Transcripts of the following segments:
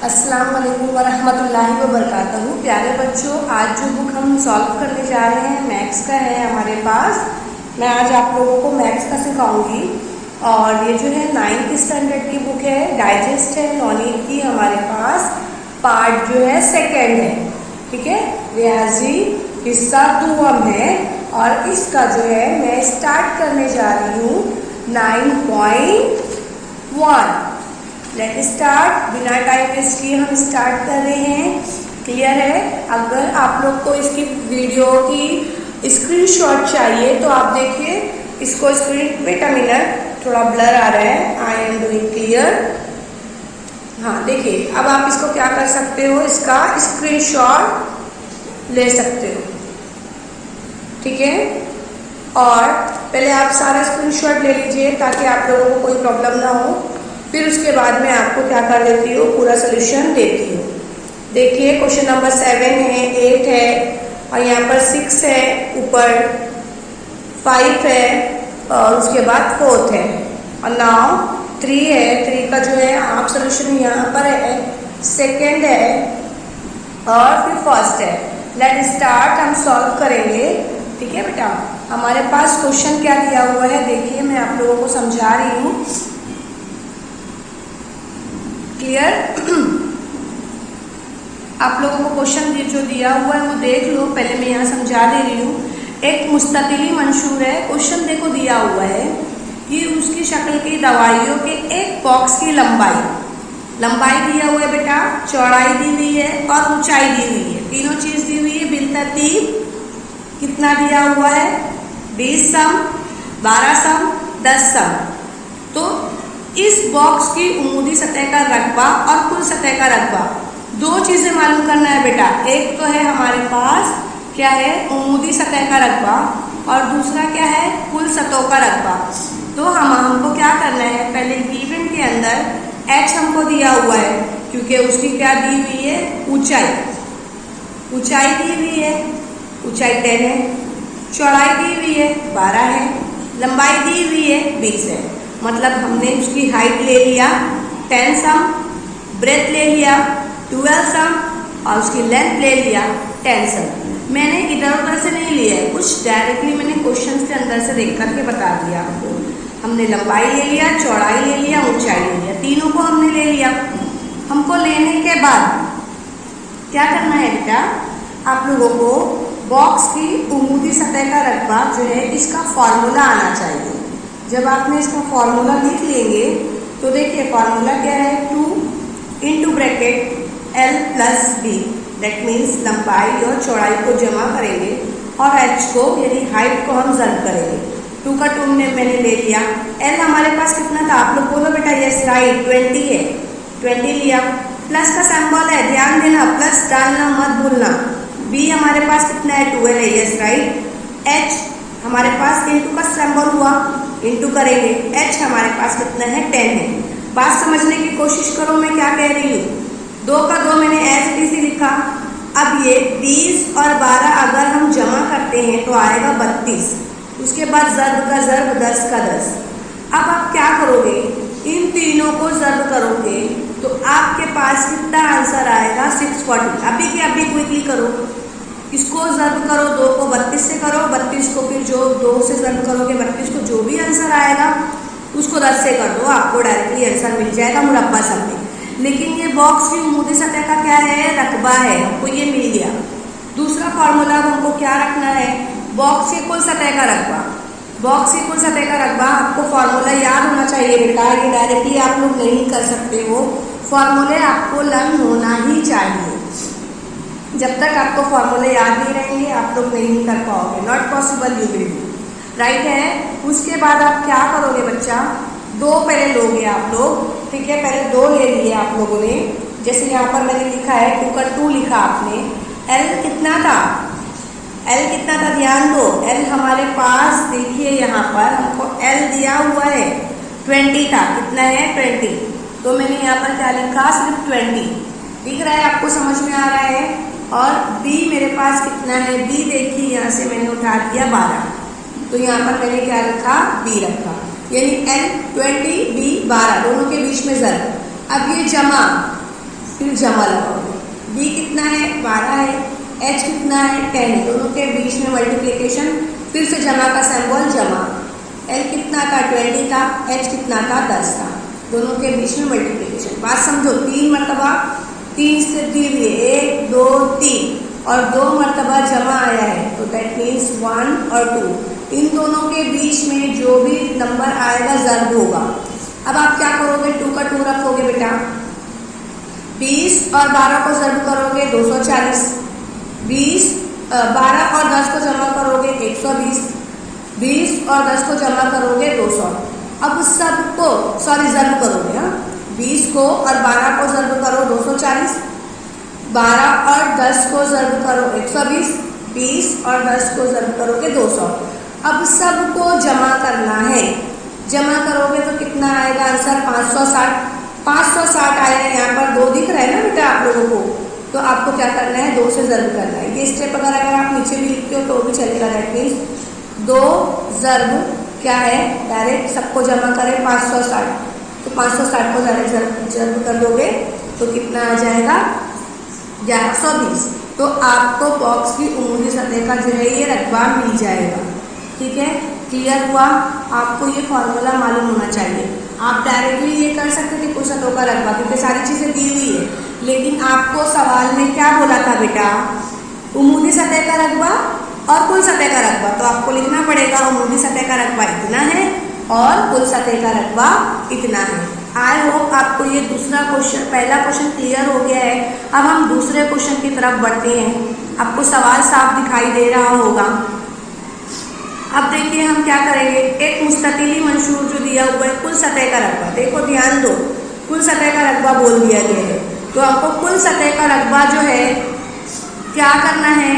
अस्सलाम वालेकुम वरहमतुल्लाहि वबरकातुहू। प्यारे बच्चों, आज जो बुक हम सॉल्व करने जा रहे हैं मैथ्स का है हमारे पास। मैं आज आप लोगों को मैथ्स का सिखाऊंगी और ये जो है 9th स्टैंडर्ड की बुक है, डाइजेस्ट है, नॉनीट की हमारे पास। पार्ट जो है सेकेंड है, ठीक है। रियाजी हिस्सा दुआम है और इसका जो है मैं स्टार्ट करने जा रही हूँ 9.1। Let start. बिना टाइम वेस्ट किए हम स्टार्ट कर रहे हैं। क्लियर है? अगर आप लोग को इसकी वीडियो की स्क्रीनशॉट चाहिए तो आप देखिए इसको स्क्रीन। वेट अ मिनट, थोड़ा ब्लर आ रहा है। I am doing clear. हाँ देखिए, अब आप इसको क्या कर सकते हो, इसका स्क्रीनशॉट ले सकते हो, ठीक है। और पहले आप सारा स्क्रीनशॉट ले लीजिए ताकि आप लोगों को कोई प्रॉब्लम ना हो। फिर उसके बाद में आपको क्या कर देती हूँ, पूरा सोल्यूशन देती हूँ। देखिए क्वेश्चन नंबर 7 है, 8 है और यहाँ पर 6 है, ऊपर 5 है और उसके बाद 4 है और नाउ 3 है। 3 का जो है आप सोल्यूशन यहाँ पर है, सेकेंड है और फिर फर्स्ट है। Let start. हम सॉल्व करेंगे, ठीक है बेटा। हमारे पास क्वेश्चन क्या दिया हुआ है देखिए, मैं आप लोगों को समझा रही हूँ। क्लियर? आप लोगों को क्वेश्चन जो दिया हुआ है वो देख लो। पहले मैं यहाँ समझा दे रही हूँ। एक मुस्ततिली मंशूर है। क्वेश्चन देखो दिया हुआ है कि उसकी शक्ल की दवाइयों के एक बॉक्स की लंबाई दिया हुआ है बेटा, चौड़ाई दी हुई है और ऊंचाई दी हुई है। तीनों चीज दी हुई है बिलतरतीब। कितना दिया हुआ है? 20 सम, 12 सम, 10 सम। तो इस बॉक्स की उमूदी सतह का रकबा और कुल सतह का रकबा, दो चीजें मालूम करना है बेटा। एक तो है हमारे पास क्या है, उमूदी सतह का रकबा और दूसरा क्या है, कुल सतहों का रकबा। तो हमको क्या करना है, पहले गिवन के अंदर h हमको दिया हुआ है क्योंकि उसकी क्या दी हुई है, ऊंचाई दी हुई है, ऊंचाई 10 है, चौड़ाई दी हुई है 12 है, लंबाई दी हुई है 20 है। मतलब हमने उसकी हाइट ले लिया 10 सम, ब्रेथ ले लिया 12 सम और उसकी लेंथ ले लिया 10 सम। मैंने इधर उधर से नहीं लिया है, कुछ डायरेक्टली मैंने क्वेश्चन के अंदर से देख करके बता दिया आपको। हमने लंबाई ले लिया, चौड़ाई ले लिया, ऊंचाई ले लिया, तीनों को हमने ले लिया। हमको लेने के बाद क्या करना है बेटा, आप लोगों को बॉक्स की उमूदी सतह का रकबा जो है इसका फॉर्मूला आना चाहिए। जब आपने इसका फॉर्मूला लिख लेंगे तो देखिए फॉर्मूला क्या है, 2 into bracket L plus B। That means लंबाई और चौड़ाई को जमा करेंगे और h को यानी हाइट को हम ज़र्ब करेंगे। 2 का 2 में मैंने ले लिया। L हमारे पास कितना था, आप लोग बोलो बेटा। यस राइट, 20 है, 20 लिया। प्लस का सिंबल है, ध्यान देना, प्लस डालना मत भूलना। B हमारे पास कितना है, 12 है, यस राइट। h हमारे पास इंटू का सिंबल हुआ, इंटू करेंगे। h हमारे पास कितना है, 10 है। बात समझने की कोशिश करो मैं क्या कह रही हूँ। 2 का 2 मैंने एज इट इज लिखा। अब ये 20 और 12 अगर हम जमा करते हैं तो आएगा 32। उसके बाद ज़र्ब का ज़र्ब, 10 का 10। अब आप क्या करोगे, इन तीनों को ज़र्ब करोगे तो आपके पास कितना आंसर आएगा, 640। अभी के अभी क्विकली करो, इसको ज़र्ब करो, 2 को 32 से करो, 32 को फिर जो 2 से ज़र्ब करोगे 32 को, जो भी आंसर आएगा उसको 10 से कर दो, आपको डायरेक्टली आंसर मिल जाएगा मुरब्बा सब में। लेकिन ये बॉक्स की उमूदी सतह का क्या है, रकबा है, हमको ये मिल गया। दूसरा फॉर्मूला हमको क्या रखना है, बॉक्स की कुल सतह का रकबा। बॉक्स की कुल सतह का रकबा आपको फॉर्मूला याद होना चाहिए बेटा, ये डायरेक्टली आप लोग नहीं कर सकते हो, फॉर्मूले आपको लर्न होना ही चाहिए। जब तक आपको फॉर्मूले याद नहीं रहेंगे आप लोग नहीं कर पाओगे, not possible, you will do, right है। उसके बाद आप क्या करोगे बच्चा, 2 पहले लोगे आप लोग, ठीक है। पहले 2 ले लिए आप लोगों ने, जैसे यहाँ पर मैंने लिखा है 2 का 2 लिखा आपने। L कितना था, L कितना था, ध्यान दो। L हमारे पास देखिए यहाँ पर हमको L दिया हुआ है 20 था, कितना है 20। तो मैंने यहाँ पर क्या लिखा, सिर्फ 20। दिख रहा है आपको, समझ में आ रहा है। और B मेरे पास कितना है, B देखिए यहाँ से मैंने उठा दिया 12, तो यहाँ पर मैंने क्या रखा, B रखा, यानी L 20 B 12 दोनों के बीच में ज़र्ब। अब ये जमा फिर जमा लगाओगे। b कितना है 12 है, h कितना है 10 है, दोनों के बीच में मल्टीप्लिकेशन, फिर से जमा का सिंबल जमा। l कितना था 20 था, h कितना था 10 था, दोनों के बीच में मल्टीप्लिकेशन। बात समझो, 3 मरतबा 3 से 3 लिए 1 2 3 और 2 मरतबा जमा आया है, तो दैट मीन्स 1 और 2, इन दोनों के बीच में जो भी नंबर आएगा ज़र्ब होगा। अब आप क्या करोगे, 2 का 2 रखोगे बेटा, 20 और 12 को ज़र्ब करोगे 240, 12 और 10 को जमा करोगे 120, 20 और 10 को जमा करोगे 200। अब सबको ज़र्ब करोगे, हाँ 20 को और 12 को ज़र्ब करो 240, 12 और 10 को ज़र्ब करो 120, 20 और 10 को ज़र्ब करोगे 200। अब सबको जमा करना है, जमा करोगे तो कितना आएगा आंसर 560। 560 आया है, यहाँ पर 2 दिख रहा है ना बेटा आप लोगों को, तो आपको क्या करना है 2 से ज़र्ब करना है। ये स्टेप अगर आप नीचे भी लिखते हो तो भी चलेगा, दैट मीन्स 2 ज़र्ब क्या है, डायरेक्ट सबको जमा करें 560, तो 560 को डायरेक्ट ज़र्ब कर दोगे तो कितना आ जाएगा 1120। तो आपको बॉक्स की उमूदी सतह का जो है ये रकबा मिल जाएगा। ठीक है, क्लियर हुआ? आपको ये फॉर्मूला मालूम होना चाहिए। आप डायरेक्टली ये कर सकते थे कुल सतहों का रकबा, क्योंकि सारी चीज़ें दी हुई है, लेकिन आपको सवाल में क्या बोला था बेटा, उमूदी सतह का रकबा और कुल सतह का रकबा, तो आपको लिखना पड़ेगा उमूदी सतह का रकबा इतना है और कुल सतह का रकबा इतना है। आई होप आपको ये दूसरा क्वेश्चन, पहला क्वेश्चन क्लियर हो गया है। अब हम दूसरे क्वेश्चन की तरफ बढ़ते हैं। आपको सवाल साफ दिखाई दे रहा होगा। अब देखिए हम क्या करेंगे, एक मुस्ततिली मंशूर जो दिया हुआ है कुल सतह का रकबा, देखो ध्यान दो, कुल सतह का रकबा बोल दिया गया है, तो आपको कुल सतह का रकबा जो है क्या करना है,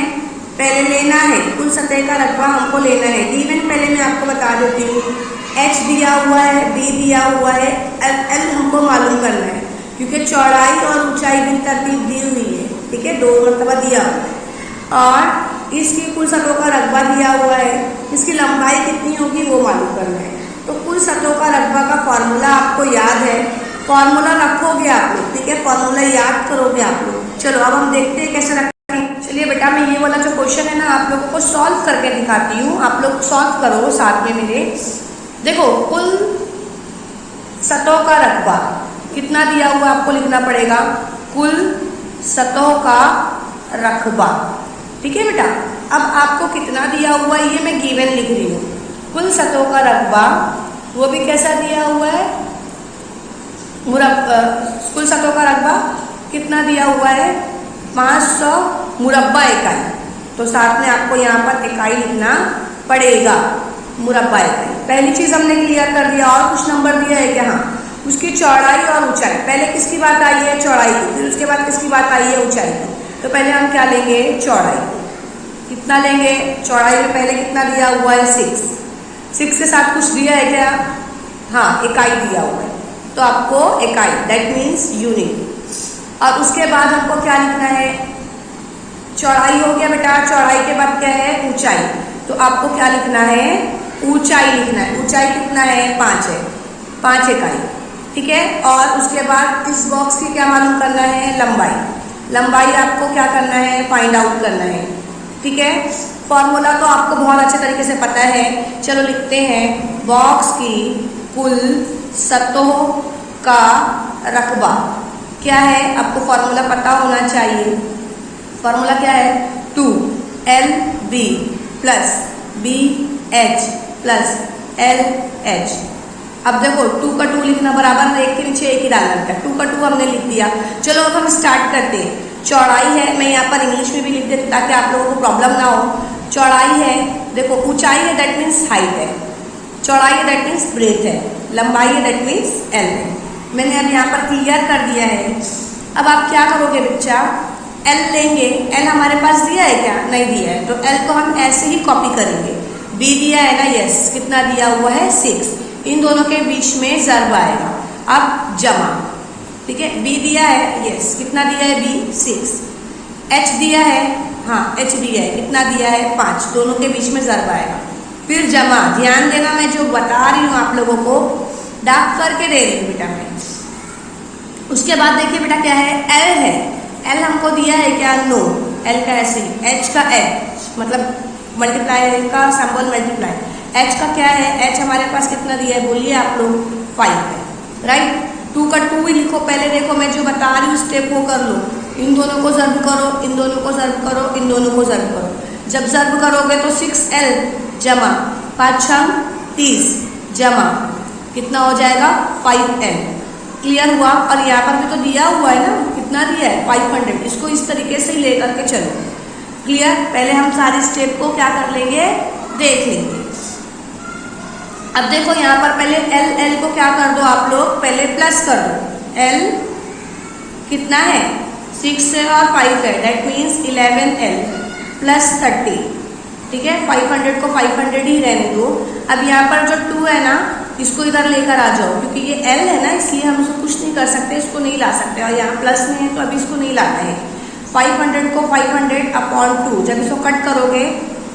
पहले लेना है कुल सतह का रकबा हमको लेना है। गिवन पहले मैं आपको बता देती हूँ, h दिया हुआ है, b दिया हुआ है, l हमको मालूम करना है, क्योंकि चौड़ाई और ऊंचाई भी तरतीब दी हुई है। ठीक है, 2 मरतबा दिया हुआ है और इसकी कुल सतहों का रकबा दिया हुआ है, इसकी लंबाई कितनी होगी वो मालूम करना है। तो कुल सतहों का रकबा का फॉर्मूला आपको याद है, फॉर्मूला रखोगे आप लोग, ठीक है, फॉर्मूला याद करोगे आप लोग। चलो अब हम देखते हैं कैसे रखें। चलिए बेटा, मैं ये वाला जो क्वेश्चन है ना आप लोगों को सॉल्व करके दिखाती हूँ, आप लोग सॉल्व करो साथ में मेरे। देखो, कुल सतहों का रकबा कितना दिया हुआ आपको लिखना पड़ेगा, कुल सतहों का रकबा। ठीक है बेटा, अब आपको कितना दिया हुआ है ये मैं गिवन लिख रही हूँ। कुल सतहों का रकबा वो भी कैसा दिया हुआ है, कुल सतहों का रकबा कितना दिया हुआ है 500 मुरब्बा इकाई, तो साथ में आपको यहाँ पर इकाई लिखना पड़ेगा, मुरब्बा इकाई। पहली चीज़ हमने क्लियर कर दिया। और कुछ नंबर दिया है क्या? हाँ, उसकी चौड़ाई और ऊंचाई। पहले किसकी बात आई है, चौड़ाई की, फिर उसके बाद किसकी बात आई है, ऊंचाई की। तो पहले हम क्या लेंगे, चौड़ाई। कितना लेंगे, चौड़ाई में पहले कितना दिया हुआ है 6 के साथ कुछ दिया है क्या? हाँ, इकाई दिया हुआ है, तो आपको इकाई दैट मीन्स यूनिट। और उसके बाद हमको क्या लिखना है, चौड़ाई हो गया बेटा, चौड़ाई के बाद क्या है, ऊंचाई। तो आपको क्या लिखना है, ऊंचाई लिखना है। ऊंचाई कितना है, 5 है, 5 इकाई। ठीक है, और उसके बाद इस बॉक्स की क्या मालूम करना है, लंबाई। लंबाई आपको क्या करना है, फाइंड आउट करना है। ठीक है, फॉर्मूला तो आपको बहुत अच्छे तरीके से पता है। चलो लिखते हैं, बॉक्स की कुल सतहों का रकबा क्या है, आपको फॉर्मूला पता होना चाहिए। फॉर्मूला क्या है, 2LB plus BH plus LH। अब देखो 2 का 2 लिखना बराबर, एक के नीचे एक ही डालना है। 2 का 2 हमने लिख दिया। चलो अब हम स्टार्ट करते हैं। चौड़ाई है, मैं यहाँ पर इंग्लिश में भी लिख देती ताकि आप लोगों को प्रॉब्लम ना हो। चौड़ाई है, देखो ऊंचाई है दैट मीन्स हाइट है, चौड़ाई है दैट मीन्स ब्रेथ है, लंबाई है दैट मीन्स L है। मैंने अब यहाँ पर क्लियर कर दिया है। अब आप क्या करोगे बच्चा, L लेंगे। L हमारे पास दिया है क्या, नहीं दिया है, तो L को हम ऐसे ही कॉपी करेंगे। B दिया है ना, यस, कितना दिया हुआ है 6, इन दोनों के बीच में ज़र्ब आएगा। अब जमा, ठीक है, B दिया है, यस, कितना दिया है B 6, H दिया है, हाँ H दिया है, कितना दिया है 5, दोनों के बीच में ज़र्ब आएगा। फिर जमा, ध्यान देना मैं जो बता रही हूँ आप लोगों को डाक करके दे रही हूँ बेटा मैं। उसके बाद देखिए बेटा क्या है, एल है, एल हमको दिया है क्या, नो, एल का ऐसे, एच का एच मतलब मल्टीप्लाई का सिंबल मल्टीप्लाई, एच का क्या है, एच हमारे पास कितना दिया है बोलिए आप लोग, 5 है, राइट। 2 का 2 ही लिखो, पहले देखो मैं जो बता रही हूँ स्टेप वो कर लो, इन दोनों को ज़र्ब करो, इन दोनों को ज़र्ब करो, इन दोनों को ज़र्ब करो। जब ज़र्ब करोगे तो 6L जमा 5 छम 30 जमा कितना हो जाएगा 5L। क्लियर हुआ। और यहाँ पर भी तो दिया हुआ है ना, कितना दिया है 500। इसको इस तरीके से ले करके चलो। क्लियर। पहले हम सारी स्टेप को क्या कर लेंगे, देख लेंगे। अब देखो यहाँ पर पहले एल, एल को क्या कर दो आप लोग, पहले प्लस कर दो। एल कितना है 6 है और 5 है, दैट मीन्स 11L प्लस 30। ठीक है, 500 को 500 ही रहने दो। अब यहाँ पर जो 2 है ना, इसको इधर लेकर आ जाओ, क्योंकि ये L है ना इसलिए हम इसको कुछ नहीं कर सकते, इसको नहीं ला सकते। और यहाँ प्लस में है तो अभी इसको नहीं लाना है। 500 को 500 अपॉन 2, जब इसको कट करोगे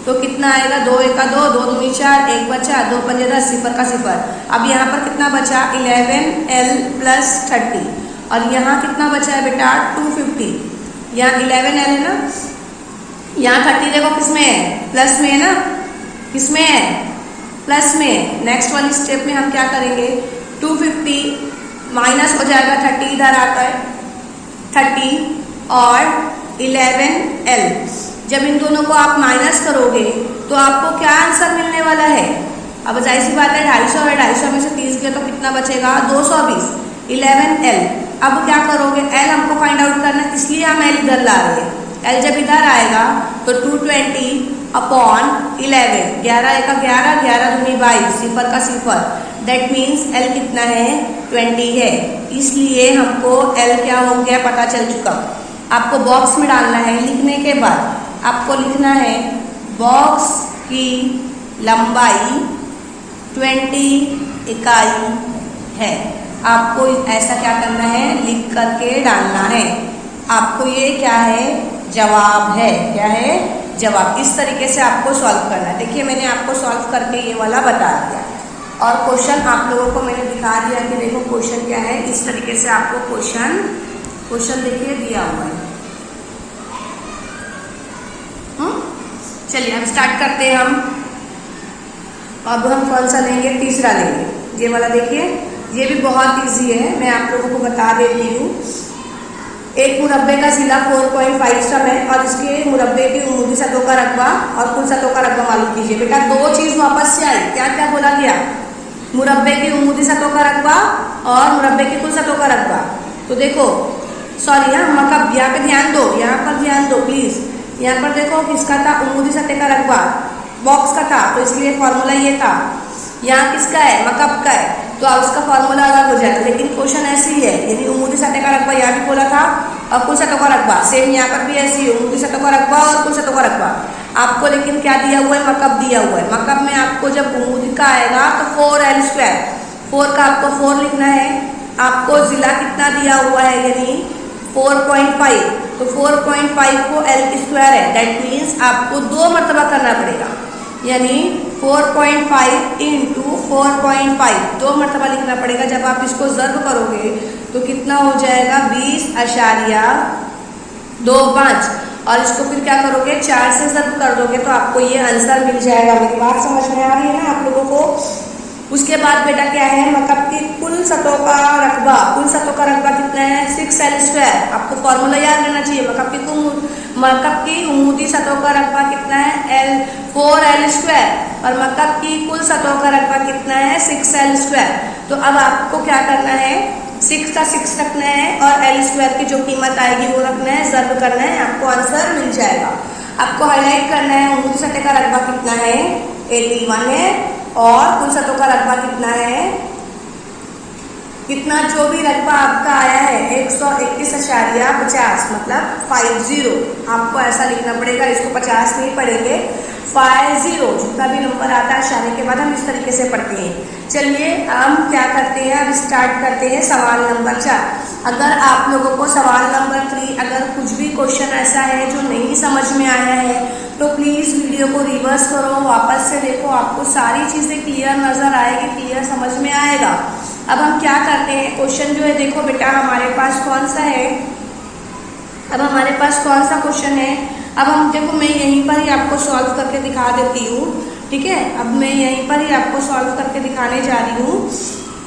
तो कितना आएगा, 2 1 2, 2 2 4, 1 बचा, 2 5 10, 0 का 0। अब यहाँ पर कितना बचा 11L प्लस 30। और यहाँ कितना बचा है बेटा 250। यहाँ 11L है ना, यहाँ 30 देखो किस में है, प्लस में है ना, किस में है, प्लस में। नेक्स्ट वाली स्टेप में हम क्या करेंगे, 250 माइनस हो जाएगा 30, इधर आता है 30 और 11L। जब इन दोनों को आप माइनस करोगे तो आपको क्या आंसर मिलने वाला है। अब जाहिर सी बात है 250 है, 250 में से 30 गया तो कितना बचेगा 220, 11L। अब क्या करोगे, L हमको फाइंड आउट करना है, इसलिए हम L इधर ला रहे हैं। L जब इधर आएगा तो 220 अपॉन 11, 11 1 11, 11 दूनी 22, 0 का 0, दैट मीन्स L कितना है 20 है। इसलिए हमको L क्या हो गया पता चल चुका। आपको बॉक्स में डालना है, लिखने के बाद आपको लिखना है बॉक्स की लंबाई 20 इकाई है। आपको ऐसा क्या करना है, लिख करके डालना है। आपको ये क्या है, जवाब है, क्या है जवाब। इस तरीके से आपको सॉल्व करना है। देखिए मैंने आपको सॉल्व करके ये वाला बता दिया और क्वेश्चन आप लोगों को मैंने दिखा दिया कि देखो क्वेश्चन क्या है। इस तरीके से आपको क्वेश्चन देखिए दिया हुआ है। चलिए अब स्टार्ट करते हैं हम। अब हम कौन सा लेंगे, तीसरा लेंगे। ये वाला देखिए, ये भी बहुत इजी है, मैं आप लोगों को बता देती हूँ। एक मुरब्बे का जिला 4.5 सम है और इसके मुरब्बे की उमूदी सतहों का रकबा और कुल सतहों का रकबा मालूम कीजिए। बेटा दो चीज वापस से आई, क्या क्या बोला गया, मुरब्बे की उमूदी सतहों का रकबा और मुरब्बे की कुल सतहों का रकबा। तो देखो सॉरी, यहाँ मकब, यहाँ पे ध्यान दो, यहाँ पर ध्यान दो प्लीज। यहाँ पर देखो किसका था, उमूदी सतह का रकबा बॉक्स का था, तो इसलिए फॉर्मूला ये था। यहाँ किसका है, मकब का है, तो अब उसका फॉर्मूला अलग हो जाएगा। लेकिन क्वेश्चन ऐसे ही है, यानी उमूदी सतह का रकबा यहाँ भी बोला था और कुल सतहों का रकबा सेम यहाँ पर भी ऐसी है, उमूदी सतहों का रकबा और कुल सतहों का रकबा। आपको लेकिन क्या दिया हुआ है, मकब दिया हुआ है। मकब में आपको जब उमूदी का आएगा तो 4L², 4 का आपको 4 लिखना है। आपको जिला कितना दिया हुआ है, यानी 4.5, तो 4.5 को L² है, दैट मीन्स आपको 2 मरतबा करना पड़ेगा, यानी 4.5 इंटू 4.5 2 मरतबा लिखना पड़ेगा। जब आप इसको ज़र्ब करोगे तो कितना हो जाएगा 20.25, और इसको फिर क्या करोगे 4 से ज़र्ब कर दोगे तो आपको ये आंसर मिल जाएगा। मेरी बात समझ में आ रही है ना आप लोगों को। उसके बाद बेटा क्या है, मकब की कुल सतहों का रकबा, कुल सतहों का रकबा कितना है 6L²। आपको फॉर्मूला याद रहना चाहिए। मकब की उमूदी सतहों का रकबा कितना है 4L² और मकब की कुल सतहों का रकबा कितना है 6L²। तो अब आपको क्या करना है, 6 का 6 रखना है और L² की जो कीमत आएगी वो रखना है, ज़र्ब करना है, आपको आंसर मिल जाएगा। आपको हाईलाइट करना है उमूदी सतह का रकबा कितना है 81 है और कुल सतहों का रकबा कितना है, कितना जो भी रकबा आपका आया है 121.50, मतलब 50। आपको ऐसा लिखना पड़ेगा, इसको 50 नहीं पढ़ेंगे, 50 जितना भी नंबर आता है इशारे के बाद हम इस तरीके से पढ़ते हैं। चलिए हम क्या करते हैं, अब स्टार्ट करते हैं सवाल नंबर 4। अगर आप लोगों को सवाल नंबर 3 अगर कुछ भी क्वेश्चन ऐसा है जो नहीं समझ में आया है तो प्लीज़ वीडियो को रिवर्स करो, वापस से देखो, आपको सारी चीज़ें क्लियर नज़र आएगी, क्लियर समझ में आएगा। अब हम क्या करते हैं, क्वेश्चन जो है देखो बेटा हमारे पास कौन सा है, अब हमारे पास कौन सा क्वेश्चन है। अब हम देखो मैं यहीं पर ही आपको सॉल्व करके दिखा देती हूँ, ठीक है। अब मैं यहीं पर ही आपको सॉल्व करके दिखाने जा रही हूँ।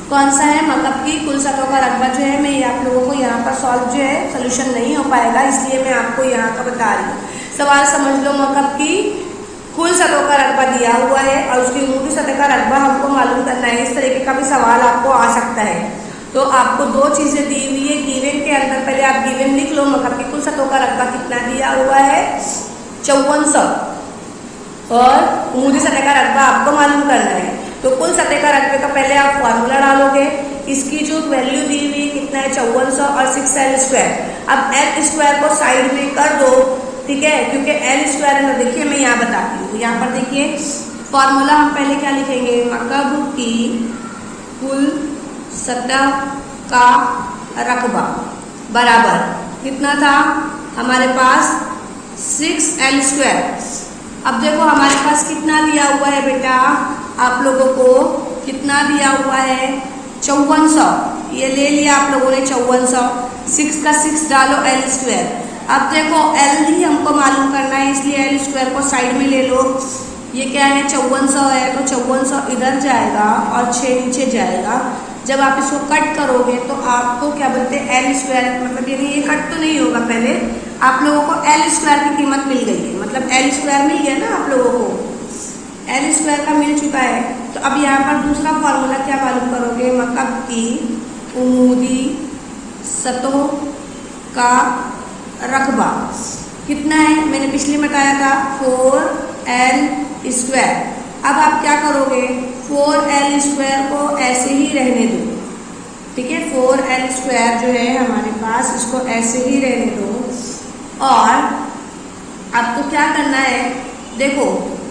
कौन सा है, मतलब कि कुल सतहों का रकबा जो है, मैं आप लोगों को यहाँ पर सॉल्व जो है सोल्यूशन नहीं हो पाएगा, इसलिए मैं आपको यहाँ का बता रही हूँ। सवाल समझ लो, मतलब कि कुल सतहों का रकबा दिया हुआ है और उसकी उन्मुखी सतह का रकबा हमको मालूम करना है। इस तरीके का भी सवाल आपको आ सकता है। तो आपको दो चीजें दी हुई है गिवन के अंदर, पहले आप गिवन लिख लो, मतलब कि कुल सतहों का रकबा कितना दिया हुआ है 5400, और उन्मुखी सतह का रकबा आपको मालूम करना है। तो कुल सतह का रकबे का पहले आप फॉर्मूला डालोगे, इसकी जो वैल्यू दी हुई है कितना है 5400 और 6l²। अब l² को साइड में कर दो, ठीक है, क्योंकि l² है ना। देखिए मैं यहाँ बताती हूँ, यहाँ पर देखिए फॉर्मूला हम पहले क्या लिखेंगे, मतलब कि कुल सतह का रकबा बराबर कितना था हमारे पास 6l²। अब देखो हमारे पास कितना दिया हुआ है बेटा, आप लोगों को कितना दिया हुआ है 5400, ये ले लिया आप लोगों ने 5400, 6 का 6 डालो l²। अब देखो l ही हमको मालूम करना है, इसलिए l² को साइड में ले लो। ये क्या है 5400 है, तो 5400 इधर जाएगा और 6 नीचे जाएगा। जब आप इसको कट करोगे तो आपको क्या बोलते हैं l², मतलब ये कट तो नहीं होगा, पहले आप लोगों को l² की कीमत मिल गई है, मतलब l² मिल गया ना आप लोगों को, l² का मिल चुका है। तो अब यहाँ पर दूसरा फॉर्मूला क्या मालूम करोगे, मतलब कि उन्मुखी सतहों का रकबा कितना है, मैंने पिछले बताया था 4l²। अब आप क्या करोगे, 4l² को ऐसे ही रहने दो, ठीक है, 4l² जो है हमारे पास, इसको ऐसे ही रहने दो। और आपको क्या करना है, देखो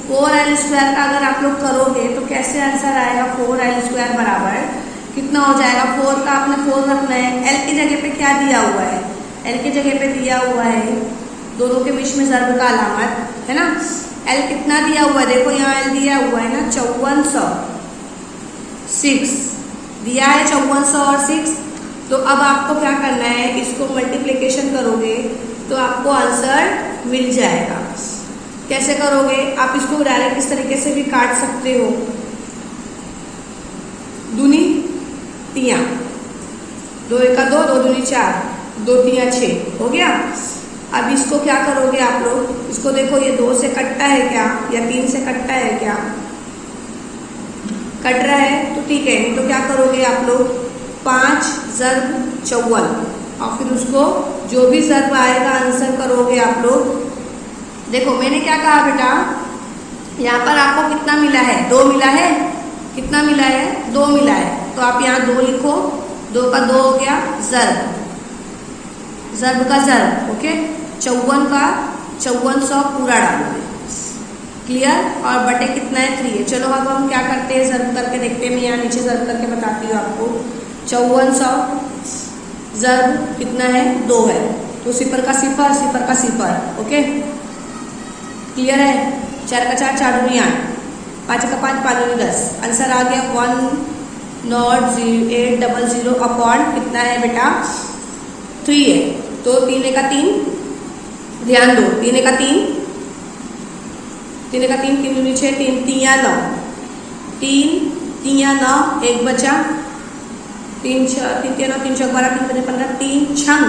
4l² का अगर आप लोग करोगे तो कैसे आंसर आएगा, 4l² बराबर कितना हो जाएगा, 4 का आपने 4 रखना है, l की जगह पे क्या दिया हुआ है, l की जगह पे दिया हुआ है दोनों के बीच में ज़र्ब का अलामत है ना। l कितना दिया हुआ है, देखो यहाँ l दिया हुआ है ना 5400, 6 दिया है 5400 और 6। तो अब आपको क्या करना है, इसको मल्टीप्लिकेशन करोगे तो आपको आंसर मिल जाएगा। कैसे करोगे, आप इसको डायरेक्ट इस तरीके से भी काट सकते हो, दूनी तिया, 2 एका 2, 2 दूनी 4, 2 तिया 6 हो गया। अब इसको क्या करोगे आप लोग, इसको देखो ये 2 से कटता है क्या या 3 से कटता है क्या, कट रहा है तो ठीक है, नहीं तो क्या करोगे आप लोग 5 ज़र्ब 54 और फिर उसको जो भी ज़र्ब आएगा आंसर करोगे आप लोग। देखो मैंने क्या कहा बेटा, यहाँ पर आपको कितना मिला है, 2 मिला है, कितना मिला है 2 मिला है, तो आप यहाँ 2 लिखो, 2 का 2 हो गया ज़र्ब, ज़र्ब का ज़र्ब, ओके। 54 का 5400 पूरा डालोगे, क्लियर, और बटे कितना है 3 है। चलो अब हम क्या करते हैं, ज़र्ब करके देखते हैं, मैं यहाँ नीचे ज़र्ब करके बताती हूँ आपको। 5400 ज़र्ब कितना है 2 है, तो 0 का 0, 0 का 0, ओके, क्लियर है। 4 का 4, 4 दूनी 8, 5 का 5, 5 दूनी 10, आंसर आ गया 10800 अपॉन कितना है बेटा 3 है, तो 3 का 3, ध्यान दो 3 का 3, 3 का 3, 3 दूनी 6, 3 तिया 9, 3 तिया 9, 1 बचा, 3 तिया 9, 3 चौक 12, 3 बजे 15, 3 छंग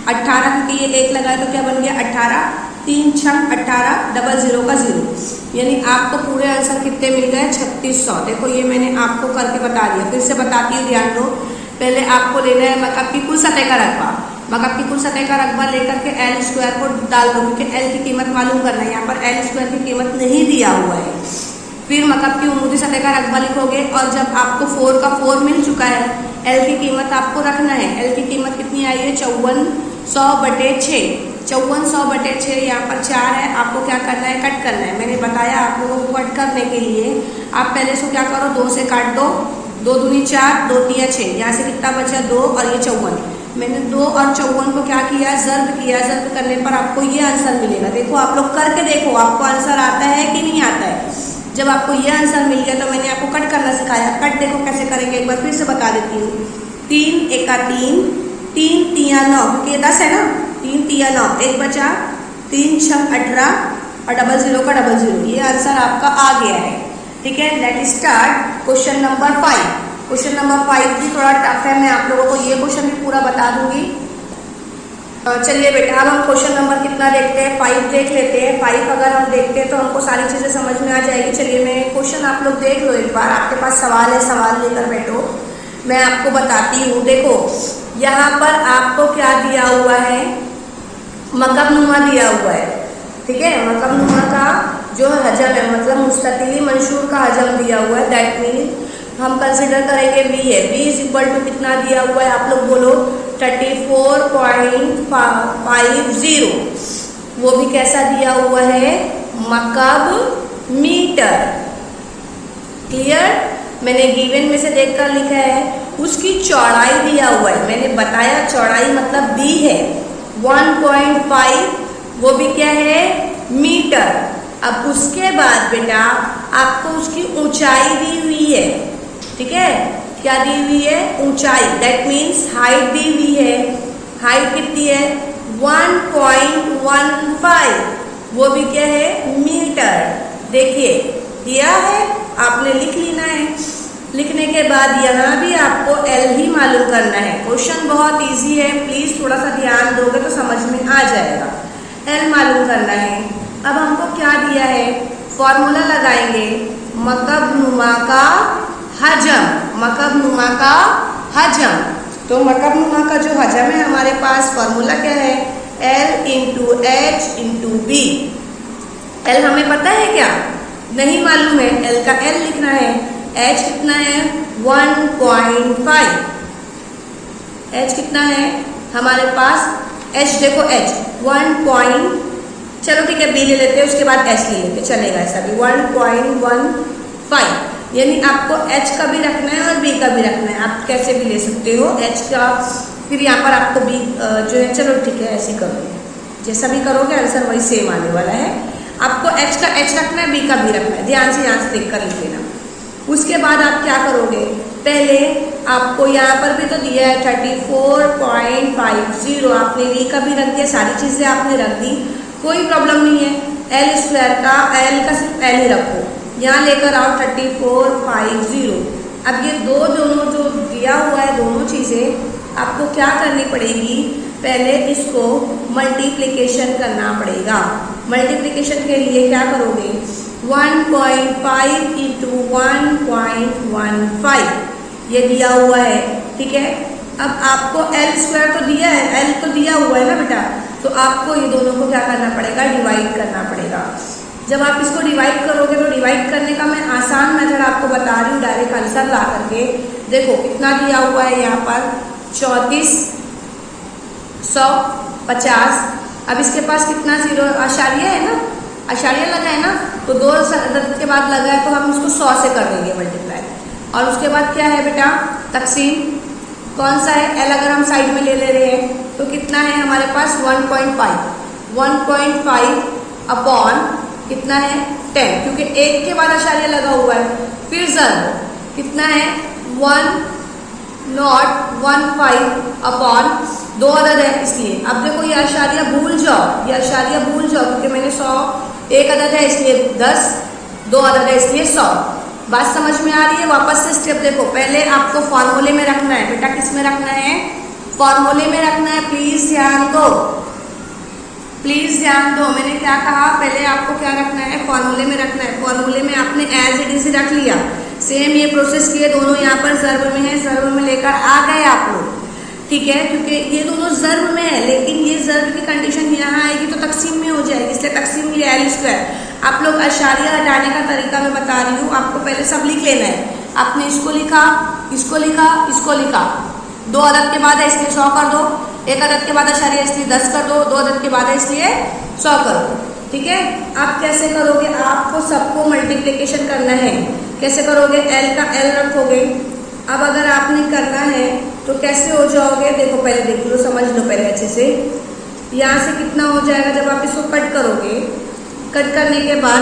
18, क्योंकि ये 1 लगाए तो क्या बन गया 18, 3 छंग 18, 00 का 0, यानी आपको पूरे आंसर कितने मिल गए 3600। देखो ये मैंने आपको करके बता दिया, फिर से बताती हूँ, ध्यान दो। पहले आपको लेना है मकब की कुल सतह का रकबा, मकब की कुल सतह का रकबा लेकर के l² को डाल दो, क्योंकि l की कीमत मालूम करना है, यहाँ पर l² की कीमत नहीं दिया हुआ है। फिर मकब की उन्मुखी सतह का रकबा लिखोगे, और जब आपको 4 का 4 मिल चुका है, l की कीमत आपको रखना है, l की कीमत कितनी आई है 5400/6, 5400/6, यहाँ पर 4 है, आपको क्या करना है कट करना है। मैंने बताया आप लोगों को कट करने के लिए, आप पहले इसको क्या करो 2 से काट दो, 2 दूनी 4, 2 तिया 6, यहाँ से कितना बचा 2 और ये 54, मैंने 2 और 54 को क्या किया ज़र्ब किया, ज़र्ब करने पर आपको ये आंसर मिलेगा। देखो आप लोग करके देखो आपको आंसर आता है कि नहीं आता है, जब आपको ये आंसर मिल गया तो मैंने आपको कट करना सिखाया। कट देखो कैसे करेंगे, एक बार फिर से बता देती हूँ। 3 एका 3, 3 तिया 9, क्योंकि 10 है ना, 3 तिया 9, एक बचा, 3 छक 18 और डबल जीरो का डबल जीरो। ये आंसर आपका आ गया है। ठीक है, let start question number 5। Question number 5 भी थोड़ा टफ है, मैं आप लोगों को ये क्वेश्चन भी पूरा बता दूंगी। चलिए बेटा, अब हम क्वेश्चन नंबर कितना देखते हैं, 5 देख लेते हैं। 5 अगर हम देखते हैं तो हमको सारी चीज़ें समझ में आ जाएगी। चलिए मैं क्वेश्चन आप लोग देख लो एक बार, आपके पास सवाल है, सवाल लेकर बैठो, मैं आपको बताती हूँ। देखो यहाँ पर आपको क्या दिया हुआ है, मकबनुमा दिया हुआ है। ठीक है, मकबनुमा का जो हजम है, मतलब मुस्ततिली मंशूर का हजम दिया हुआ है। दैट मीन हम कंसिडर करेंगे v है। v इज इक्वल टू कितना दिया हुआ है, आप लोग बोलो 34.50। वो भी कैसा दिया हुआ है, मकब मीटर। क्लियर, मैंने गिवन में से देखकर लिखा है। उसकी चौड़ाई दिया हुआ है, मैंने बताया चौड़ाई मतलब b है 1.5, वो भी क्या है, मीटर। अब उसके बाद बेटा आपको उसकी ऊंचाई दी हुई है। ठीक है, क्या दी हुई है, ऊंचाई, दैट मीन्स हाइट दी हुई है। हाइट कितनी है, 1.15, वो भी क्या है, मीटर। देखिए दिया है, आपने लिख लेना है। लिखने के बाद यहाँ भी आपको एल ही मालूम करना है। क्वेश्चन बहुत इजी है, प्लीज थोड़ा सा ध्यान दोगे तो समझ में आ जाएगा। एल मालूम करना है। अब हमको क्या दिया है, फॉर्मूला लगाएंगे, मकबनुमा का हजम। मकबनुमा का हजम, तो मकबनुमा का जो हजम है हमारे पास फॉर्मूला क्या है, L into H into B. L हमें पता है क्या, नहीं मालूम है, L का L लिखना है। H कितना है, 1.5। H कितना है हमारे पास, H देखो H 1. चलो ठीक है, B ले लेते हैं, उसके बाद H ले लेते, चलेगा ऐसा भी। 1.15, यानी आपको H का भी रखना है और B का भी रखना है। आप कैसे भी ले सकते हो H का, फिर यहाँ पर आपको B जो है, चलो ठीक है ऐसे करोगे, जैसा भी करोगे आंसर वही सेम आने वाला है। आपको H का H रखना है, B का भी रखना है, ध्यान से यहाँ से देख कर लिख लेना। उसके बाद आप क्या करोगे, पहले आपको यहाँ पर भी तो दिया है 34.50, आपने V का भी रख दिया, सारी चीज़ें आपने रख दी, कोई प्रॉब्लम नहीं है। L स्क्वायर का, L का सिर्फ L ही रखो, यहाँ लेकर आओ 34.50। अब ये दोनों जो दिया हुआ है, दोनों चीज़ें आपको क्या करनी पड़ेगी, पहले इसको मल्टीप्लिकेशन करना पड़ेगा। मल्टीप्लिकेशन के लिए क्या करोगे, 1.5 इंटू 1.15 ये दिया हुआ है। ठीक है, अब आपको L स्क्वायर तो दिया है, L तो दिया हुआ है ना बेटा, तो आपको ये दोनों को क्या करना पड़ेगा, डिवाइड करना पड़ेगा। जब आप इसको डिवाइड करोगे तो डिवाइड करने का मैं आसान मेथड आपको बता रही हूँ, डायरेक्ट आंसर ला करके। देखो कितना दिया हुआ है यहाँ पर, 3450। अब इसके पास कितना जीरो आशार्य है ना, आशार्य लगा है ना, तो 2 अदद के बाद लगा है तो हम इसको 100 से कर देंगे मल्टीप्लाई। और उसके बाद क्या है बेटा, तकसीम कौन सा है, L अगर हम साइड में ले रहे हैं तो कितना है हमारे पास 1.5 अपॉन कितना है 10, क्योंकि 1 के बाद आशार्य लगा हुआ है। फिर ज़रूर कितना है 1.15 अपॉन 2 अदद है इसलिए। अब देखो ये आशार्य भूल जाओ, ये आशार्य भूल जाओ, क्योंकि मैंने 100 1 अदद है इसलिए 10, 2 अदद है इसलिए 100। बात समझ में आ रही है। वापस से स्टेप देखो, पहले आपको फॉर्मूले में रखना है बेटा, किस में रखना है, फॉर्मूले में रखना है। प्लीज ध्यान दो, प्लीज ध्यान दो, मैंने क्या कहा, पहले आपको क्या रखना है, फॉर्मूले में रखना है। फॉर्मूले में आपने एज इट इज रख लिया, सेम ये प्रोसेस किए, दोनों यहाँ पर ज़र्ब में है, ज़र्ब में लेकर आ गए आप लोग। ठीक है, क्योंकि ये दोनों ज़र्ब में है, लेकिन ये ज़र्ब की कंडीशन यहाँ आएगी तो तकसीम में हो जाएगी, इसलिए तकसीम ये L स्क्वायर। आप लोग आशार्य हटाने का तरीका मैं बता रही हूँ, आपको पहले सब लिख लेना है। आपने इसको लिखा, इसको लिखा, इसको लिखा, 2 अदद के बाद है इसलिए 100 कर दो, 1 अदद के बाद आशार्य इसलिए 10 कर दो, 2 अदद के बाद है इसलिए 100 कर दो। ठीक है, आप कैसे करोगे, आपको सबको मल्टीप्लिकेशन करना है। कैसे करोगे, L का L रखोगे। अब अगर आपने करना है तो कैसे हो जाओगे, देखो पहले देख लो, समझ लो पहले अच्छे से। यहाँ से कितना हो जाएगा, जब आप इसको कट करोगे, कट करने के बाद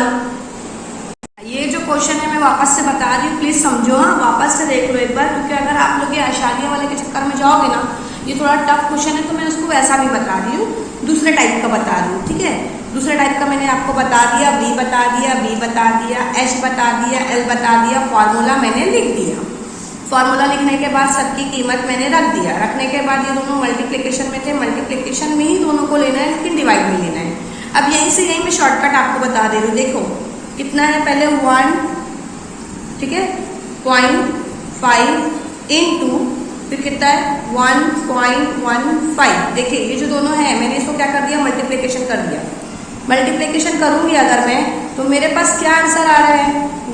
ये जो क्वेश्चन है, मैं वापस से बता रही हूँ, प्लीज़ समझो। हाँ, वापस से देख लो एक बार, क्योंकि अगर आप लोग ये आशारिया वाले के चक्कर में जाओगे ना, ये थोड़ा टफ क्वेश्चन है, तो मैं उसको वैसा भी बता रही हूँ, दूसरे टाइप का बता रही हूँ, ठीक है। दूसरे टाइप का मैंने आपको बता दिया, V बता दिया, B बता दिया, H बता दिया, L बता दिया, फॉर्मूला मैंने लिख दिया। फॉर्मूला लिखने के बाद सबकी कीमत मैंने रख दिया। रखने के बाद ये दोनों मल्टीप्लिकेशन में थे, मल्टीप्लिकेशन में ही दोनों को लेना है, लेकिन डिवाइड में लेना है। अब यहीं से यहीं मैं शॉर्टकट आपको बता दे रही हूँ। देखो कितना है, पहले 1, ठीक है, 0.5 इंटू फिर कितना है 1.15। देखिए ये जो दोनों है, मैंने इसको क्या कर दिया, मल्टीप्लिकेशन कर दिया। मल्टीप्लिकेशन करूंगी अगर मैं, तो मेरे पास क्या आंसर आ रहा है,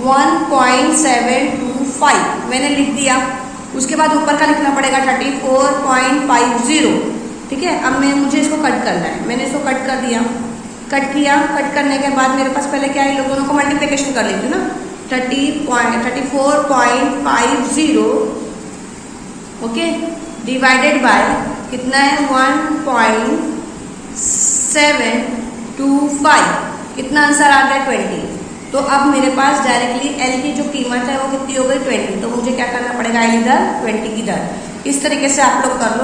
1.725 मैंने लिख दिया। उसके बाद ऊपर का लिखना पड़ेगा 34.50, ठीक है। अब मुझे इसको कट करना है, मैंने इसको कट कर दिया। कट किया, कट करने के बाद मेरे पास पहले क्या है, लोग दोनों को मल्टीप्लिकेशन कर लेती हूँ ना, 34.50, ओके, डिवाइडेड बाय कितना है 1.725, कितना आंसर आ गया 20। तो अब मेरे पास डायरेक्टली L की जो कीमत है वो कितनी हो गई 20। तो मुझे क्या करना पड़ेगा, L इधर 20 की इधर। इस तरीके से आप लोग कर लो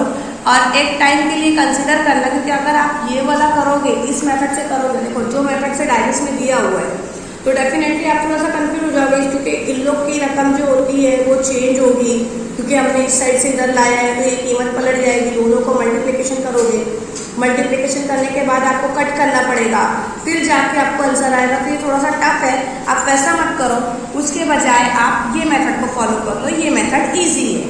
और एक टाइम के लिए कंसिडर करना, क्योंकि अगर आप ये वाला करोगे, इस मेथड से करोगे, देखो जो मेथड से डायरेक्ट में दिया हुआ है, तो डेफिनेटली आप थोड़ा सा कंफ्यूज हो जाओगे, क्योंकि इन लोग की रकम जो होती है वो चेंज होगी, क्योंकि हमने इस साइड से इधर लाया है, तो ये कीमत पलट जाएगी। दोनों को मल्टीप्लिकेशन करोगे, मल्टीप्लिकेशन करने के बाद आपको कट करना पड़ेगा, फिर जाके आपको आंसर आएगा। तो ये थोड़ा सा टफ है, आप वैसा मत करो, उसके बजाय आप ये मेथड को फॉलो कर लो, ये मेथड ईजी है।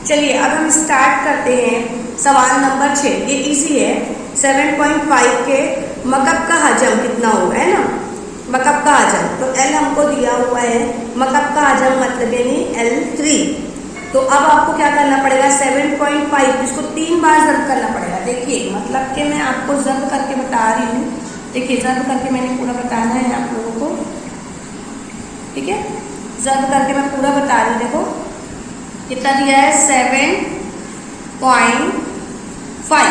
चलिए अब हम स्टार्ट करते हैं सवाल नंबर 6। ये ईजी है। 7.5 के मकब का हजम कितना होगा, है ना, मकब का हजम। तो L हमको दिया हुआ है, मकब का हजम मतलब यानी L3। तो अब आपको क्या करना पड़ेगा, 7.5 इसको 3 बार ज़र्ब करना पड़ेगा। देखिए मतलब कि मैं आपको ज़र्ब करके बता रही हूँ। देखिए ज़र्ब करके मैंने पूरा बताना है आप लोगों को, ठीक है, ज़र्ब करके मैं पूरा बता रही हूँ। देखो कितना दिया है, 7.5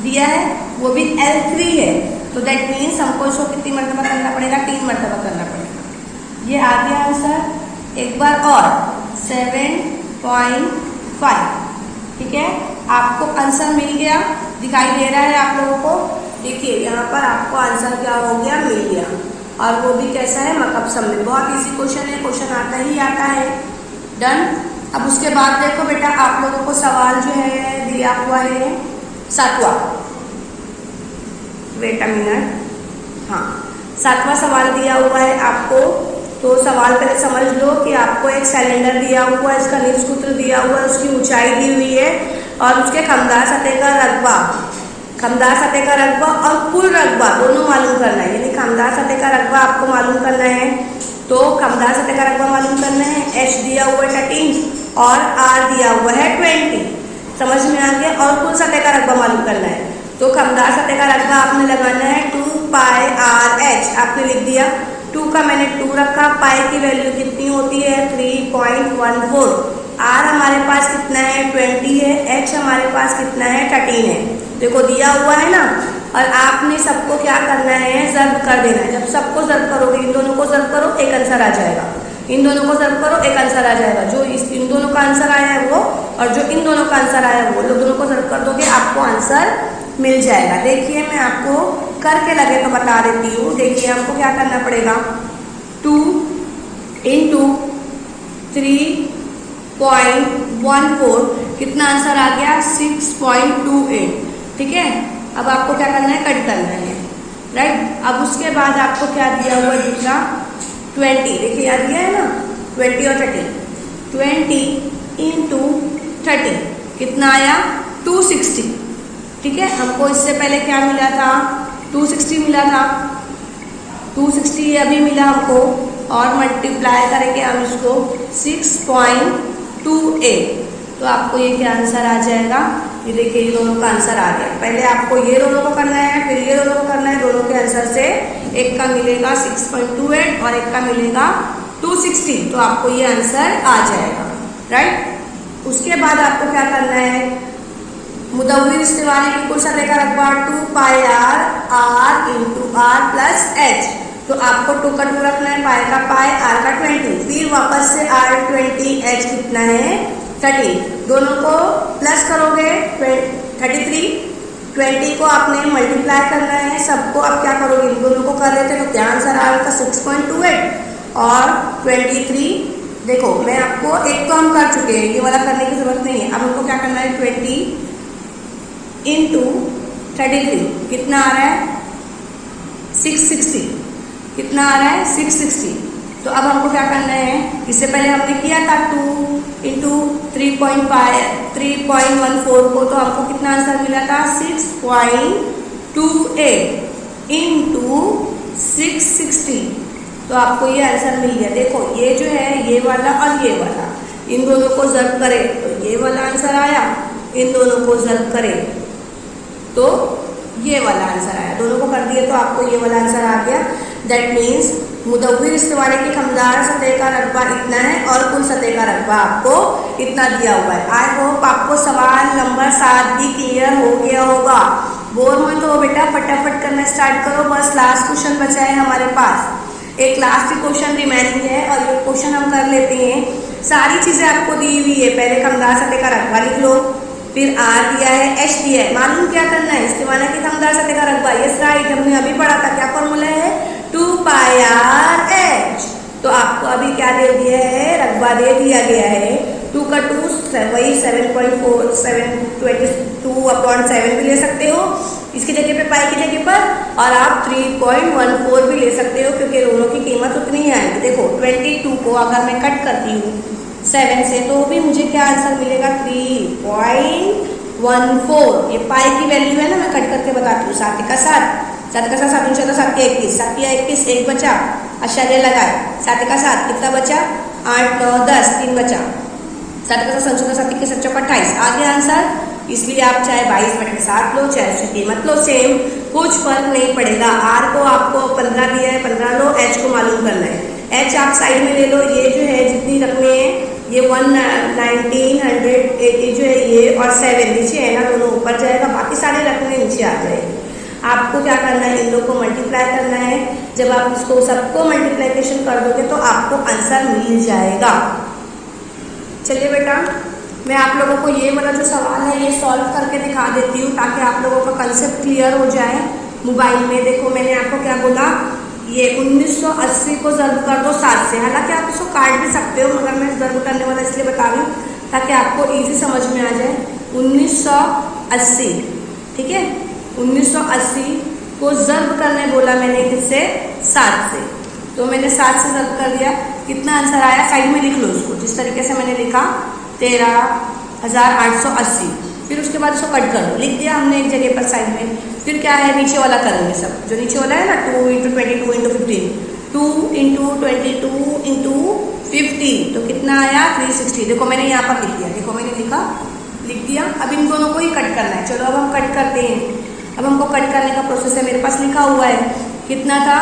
दिया है, वो भी L3 है। तो दैट मीन्स हमको इसको कितनी मरतबा करना पड़ेगा, 3 मरतबा करना पड़ेगा। ये आ गया आंसर। एक बार और 7.5, ठीक है, आपको आंसर मिल गया, दिखाई दे रहा है आप लोगों को। देखिए यहाँ पर आपको आंसर क्या हो गया, मिल गया, और वो भी कैसा है, मकब सम में। बहुत इजी क्वेश्चन है, क्वेश्चन आता ही आता है। डन। अब उसके बाद देखो बेटा, आप लोगों को सवाल जो है दिया हुआ है 7वां, वेट अ मिनट, हाँ 7वां सवाल दिया हुआ है आपको। तो सवाल पहले समझ लो कि आपको एक सिलेंडर दिया हुआ है, इसका निज सूत्र दिया हुआ है, उसकी ऊंचाई दी हुई है, और उसके खमदार सतह का रकबा, खमदार सतह का रकबा और कुल रकबा दोनों मालूम करना है। यानी खमदार सतह का रकबा आपको मालूम करना है, तो खमदार सतह का रकबा मालूम करना है। H दिया हुआ है 13 और R दिया हुआ है 20, समझ में आ गया। और कुल सतह का रकबा मालूम करना है, तो खमदार सतह का रकबा आपने लगाना है 2πRH, आपने लिख दिया। 2 का मैंने 2 रखा, पाई की वैल्यू कितनी होती है 3.14। R हमारे पास कितना है 20 है, H हमारे पास कितना है 13 है। देखो दिया हुआ है ना, और आपने सबको क्या करना है, ज़र्ब कर देना है। जब सबको ज़र्ब करोगे, इन दोनों को ज़र्ब करो, एक आंसर आ जाएगा, इन दोनों को ज़र्ब करो, एक आंसर आ जाएगा। जो इन दोनों का आंसर आया है वो, और जो इन दोनों का आंसर आया है वो, लोग दोनों को ज़र्ब कर दोगे, आपको आंसर मिल जाएगा। देखिए मैं आपको करके लगे तो बता देती हूँ। देखिए हमको क्या करना पड़ेगा, 2 इंटू 3.14, कितना आंसर आ गया 6.28, ठीक है। अब आपको क्या करना है, कट करना है, राइट। अब उसके बाद आपको क्या दिया हुआ है, दूसरा 20, देखिए याद दिया है ना, 20 और 30, 20 इंटू 30 कितना आया 260, ठीक है। हमको इससे पहले क्या मिला था, 260 मिला था, 260 अभी मिला हमको, और मल्टीप्लाई करेंगे हम इसको 6.28, तो आपको ये क्या आंसर आ जाएगा। ये देखिए ये दोनों का आंसर आ गया। पहले आपको ये दोनों को करना है, फिर ये दोनों को करना है। दोनों के आंसर से एक का मिलेगा 6.28 और एक का मिलेगा 260, तो आपको ये आंसर आ जाएगा, राइट। उसके बाद आपको क्या करना है, मुदव्विर इस्तिवारी की कुल सतह का रकबा 2πR R into R plus H। तो तो आपको टू का टू रखना है, पाई का पाई, आर का 20, फिर वापस से आर 20, एच कितना है 30, दोनों को प्लस करोगे 33, 20 को आपने मल्टीप्लाई करना है, सबको आप क्या करोगे इन दोनों को कर लेते तो क्या आंसर आएगा 6.28 और 23। देखो मैं आपको एक तो हम कर चुके हैं, ये वाला करने की जरूरत नहीं है। अब हमको क्या करना है 20 इंटू 33 कितना आ रहा है 660, कितना आ रहा है 660। तो अब हमको क्या करना है, इससे पहले हमने किया था 2 इंटू 3.14 को, तो हमको कितना आंसर मिला था 6.28 इंटू 660, तो आपको ये आंसर मिल गया। देखो ये जो है ये वाला और ये वाला, इन दोनों को ज़र्ब करें तो ये वाला आंसर आया, इन दोनों को ज़र्ब करें तो ये वाला आंसर आया, दोनों को कर दिए तो आपको ये वाला आंसर आ गया। दैट मीन्स मुदव्विर इस्तिवारे की खमदार सतह का रकबा इतना है और कुल सतह का रकबा आपको इतना दिया हुआ है। आई होप आपको सवाल नंबर 7 भी क्लियर हो गया होगा। बोर मत हो बेटा, फटाफट करना स्टार्ट करो, बस लास्ट क्वेश्चन बचा है हमारे पास, एक लास्ट क्वेश्चन रिमेनिंग है और ये क्वेश्चन हम कर लेते हैं। सारी चीज़ें आपको दी हुई है, पहले खमदार सतह का रकबा लिख लो, फिर आर दिया है, एच दिया है, मालूम क्या करना है इस्तिवाना की खमदार सतह का रकबा, यस राइट, हमने अभी पढ़ा था, क्या फॉर्मूला है 2 पाई आर एच। तो आपको अभी क्या दे दिया है, रकबा दे दिया गया है, 2 का 2 वही 7.4 भी ले सकते हो इसकी जगह पे, पाई की जगह पर, और आप 3.14 भी ले सकते हो क्योंकि दोनों की कीमत उतनी ही आएगी। देखो 22 को अगर मैं कट करती हूँ 7 से तो भी मुझे क्या आंसर मिलेगा 3.14, ये पाई की वैल्यू है ना, मैं कट करके बताती हूँ। 7 का 7, 7 का 7, 7 14 7 के 21, 7 या 21, एक बचा, आश्चर्य लगाए, 7 का 7 कितना बचा 8 9 10, 3 बचा, 7 का 7 14 7 21 7 28, आ गया आंसर। इसलिए आप चाहे 22/7 लो चाहे उसकी कीमत लो, सेम, कुछ फर्क नहीं पड़ेगा। आर को आपको 15 दिया है 15 लो, एच को मालूम करना है, एच आप साइड में ले लो, ये जो है जितनी रकमें हैं ये 1980 जो है ये और 7 नीचे है ना, दोनों ऊपर जाएगा, बाकी सारी रकमें नीचे आ जाएगी। आपको क्या करना है, इन लोग को मल्टीप्लाई करना है, जब आप इसको सबको मल्टीप्लीकेशन कर दोगे तो आपको आंसर मिल जाएगा। चलिए बेटा मैं आप लोगों को ये वाला जो सवाल है ये सॉल्व करके दिखा देती हूँ ताकि आप लोगों का कंसेप्ट क्लियर हो जाए। मोबाइल में देखो मैंने आपको क्या बोला, ये 1980 को ज़र्ब कर दो 7 से, हालांकि आप इसको काट भी सकते हो मगर मैं ज़र्ब करने वाला इसलिए बता रही हूँ ताकि आपको इजी समझ में आ जाए। 1980, ठीक है, 1980 को ज़र्ब करने बोला मैंने किससे 7 से, तो मैंने 7 से ज़र्ब कर दिया, कितना आंसर आया साइड में लिख लो उसको, जिस तरीके से मैंने लिखा 13,880, फिर उसके बाद इसको कट कर दो, लिख दिया हमने एक जगह पर साइड में। फिर क्या है नीचे वाला करेंगे सब, जो नीचे वाला है ना 2 × 22 × 15, 2 × 22 × 50, तो कितना आया 360। देखो मैंने यहाँ पर लिख दिया, देखो मैंने लिख दिया। अब इन दोनों को ही कट करना है, चलो अब हम कट करते हैं। अब हमको कट करने का प्रोसेस है, मेरे पास लिखा हुआ है कितना था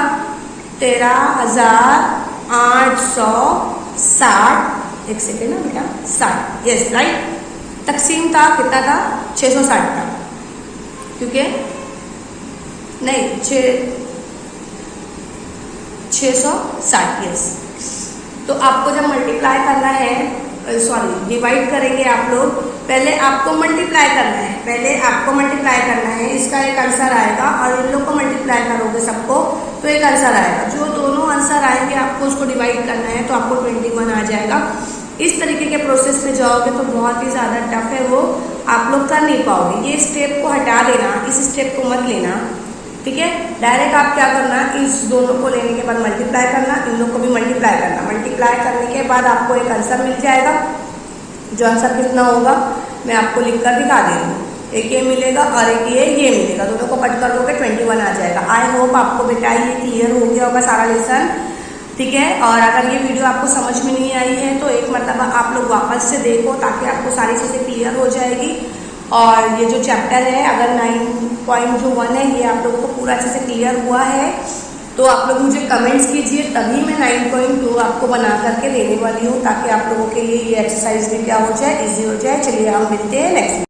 13,860, एक सेकेंड ना बेटा 60, यस राइट, तकसीम था कितना था 660 था, क्योंकि नहीं 660, यस। तो आपको जब मल्टीप्लाई करना है, सॉरी डिवाइड करेंगे आप लोग, पहले आपको मल्टीप्लाई करना है, पहले आपको मल्टीप्लाई करना है, इसका एक आंसर आएगा और इन लोग को मल्टीप्लाई करोगे सबको तो एक आंसर आएगा, जो दोनों आंसर आएंगे आपको उसको डिवाइड करना है तो आपको 21 आ जाएगा। इस तरीके के प्रोसेस में जाओगे तो बहुत ही ज़्यादा टफ है, वो आप लोग कर नहीं पाओगे। ये स्टेप को हटा देना, इस स्टेप को मत लेना, ठीक है। डायरेक्ट आप क्या करना, इस दोनों को लेने के बाद मल्टीप्लाई करना, इन लोग को भी मल्टीप्लाई करना, मल्टीप्लाई करने के बाद आपको एक आंसर मिल जाएगा, जो आंसर कितना होगा मैं आपको लिख कर दिखा दे रही हूँ, एक ये मिलेगा और एक ये मिलेगा, दोनों को कट कर दोगे 21 आ जाएगा। आई होप आपको बेटा ये क्लियर हो गया होगा सारा लेसन, ठीक है। और अगर ये वीडियो आपको समझ में नहीं आई है तो एक मतलब आप लोग वापस से देखो ताकि आपको सारी चीज़ें क्लियर हो जाएगी। और ये जो चैप्टर है अगर 9.1 है ये आप लोगों को पूरा अच्छे से क्लियर हुआ है तो आप लोग मुझे कमेंट्स कीजिए, तभी मैं 9.2 आपको बना करके देने वाली हूँ ताकि आप लोगों के लिए ये एक्सरसाइज भी क्या हो जाए, ईजी हो जाए। चलिए हम मिलते हैं नेक्स्ट।